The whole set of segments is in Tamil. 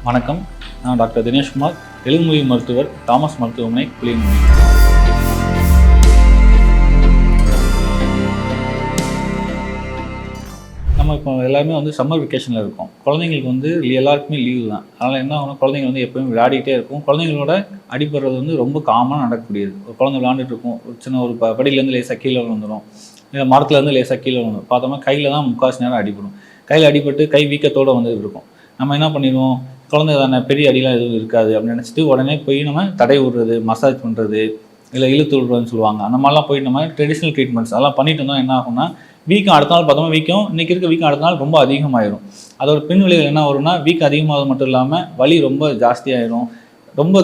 வணக்கம். நான் டாக்டர் தினேஷ்குமார், எலும்புமுறிவு மருத்துவர், தாமஸ் மருத்துவமனை, புளியங்குடி. நம்ம இப்போ எல்லாருமே சம்மர் வெக்கேஷனில் இருக்கோம். குழந்தைங்களுக்கு எல்லாருக்குமே லீவு தான். அதனால் என்ன ஆகும், குழந்தைங்க எப்போயும் விளையாடிட்டே இருக்கும். குழந்தைங்களோட அடிபடுறது ரொம்ப காமனாக நடக்கக்கூடியது. ஒரு குழந்தை விளையாண்டுட்டு இருக்கும், ஒரு சின்ன ஒரு படியிலேருந்து லேசாக கீழே விழுந்துடும், இல்லை மரத்துலேருந்து லேசாக கீழே விழுந்துடும். பார்த்தோம்னா கையில் தான் முக்கால்வாசி நேரம் அடிபடும். கையில் அடிபட்டு கை வீக்கத்தோடு இருக்கும். நம்ம என்ன பண்ணிடுவோம், குழந்தை தானே, பெரிய அடிலாம் எதுவும் இருக்காது அப்படின்னு நினச்சிட்டு உடனே போய் நம்ம தடை விடுறது, மசாஜ் பண்ணுறது, இல்லை இழுத்து விடுறதுன்னு சொல்லுவாங்க. அந்த மாதிரிலாம் போய் நம்ம ட்ரெடிஷ்னல் ட்ரீட்மெண்ட்ஸ் அதெல்லாம் பண்ணிட்டு இருந்தோம். என்ன ஆகும்னா, வீக்கம் அடுத்த நாள் பார்த்தோம்னா வீக்கம் இன்றைக்கி இருக்க வீக்கம் அடுத்த நாள் ரொம்ப அதிகமாகிடும். அதோட பின் விளைவுகள் என்ன வரும்னா, வீக்கம் அதிகமாகிறது மட்டும் இல்லாமல் வலி ரொம்ப ஜாஸ்தியாகிடும். ரொம்ப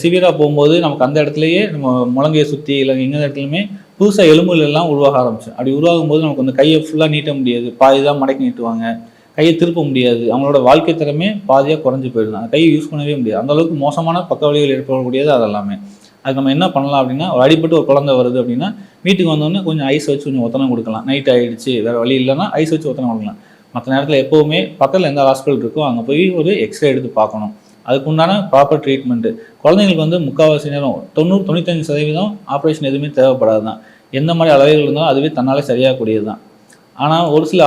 சிவியராக போகும்போது நமக்கு அந்த இடத்துலையே நம்ம முழங்கையை சுற்றி இல்லை எந்த இடத்துலையுமே புதுசாக எலும்புகள் எல்லாம் உருவாக ஆரம்பிச்சு. அப்படி உருவாகும் போது நமக்கு கையை ஃபுல்லாக நீட்ட முடியாது, பாதி தான் மடக்கி நீட்டுவாங்க, கையை திருப்ப முடியாது. அவங்களோட வாழ்க்கை திறமே பாதியாக குறைஞ்சி போயிடும். அந்த கையை யூஸ் பண்ணவே முடியாது. அந்தளவுக்கு மோசமான பக்க வலிகள் ஏற்படக்கூடியது அதெல்லாமே. அதுக்கு நம்ம என்ன பண்ணலாம் அப்படின்னா, ஒரு அடிபட்டு ஒரு குழந்தை வருது அப்படின்னா வீட்டுக்கு வந்தோடனே கொஞ்சம் ஐஸ் வச்சு கொஞ்சம் ஒத்தனம் கொடுக்கலாம். நைட் ஆகிடுச்சு, வேறு வழி இல்லைன்னா ஐஸ் வச்சு ஒத்தனம் கொடுக்கலாம். மற்ற நேரத்தில் எப்போவுமே பக்கத்தில் எந்த ஹாஸ்பிட்டல் இருக்கோ அங்கே போய் ஒரு எக்ஸ்ரே எடுத்து பார்க்கணும். அதுக்குண்டான ப்ராப்பர் ட்ரீட்மெண்ட்டு. குழந்தைங்களுக்கு முக்கால்வாசி நேரம் 90-95% ஆப்ரேஷன் எதுவுமே தேவைப்படாது தான். எந்த மாதிரி அளவுகள் இருந்தாலும் அதுவே தன்னாலே சரியாகக்கூடியது தான். ஆனால் ஒரு சில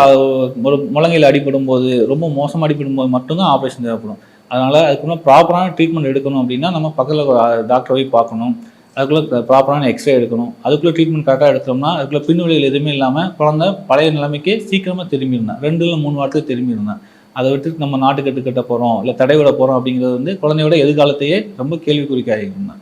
ஒரு முழங்கையில் அடிபடும் போது, ரொம்ப மோசமாக அடிபடும் போது மட்டும்தான் ஆப்ரேஷன் தேவைப்படும். அதனால் அதுக்குள்ள ப்ராப்பரான ட்ரீட்மெண்ட் எடுக்கணும் அப்படின்னா நம்ம பக்கத்தில் டாக்டரை போய் பார்க்கணும். அதுக்குள்ளே ப்ராப்பரான எக்ஸ்ரே எடுக்கணும். அதுக்குள்ளே ட்ரீட்மெண்ட் கரெக்டாக எடுத்தோம்னா அதுக்குள்ளே பின்விளைவுகள் எதுவுமே இல்லாமல் குழந்தை பழைய நிலைமைக்கு சீக்கிரமாக திரும்பியிருந்தேன். 2 இல்லை 3 வாரத்துக்கு திரும்பியிருந்தேன். அதை விட்டு நம்ம நாட்டுக்கட்டு கட்ட போகிறோம், இல்லை தடை விட போகிறோம் அப்படிங்கிறது குழந்தையோட எதிர்காலத்தையே ரொம்ப கேள்விக்குறிக்காகிருந்தேன்.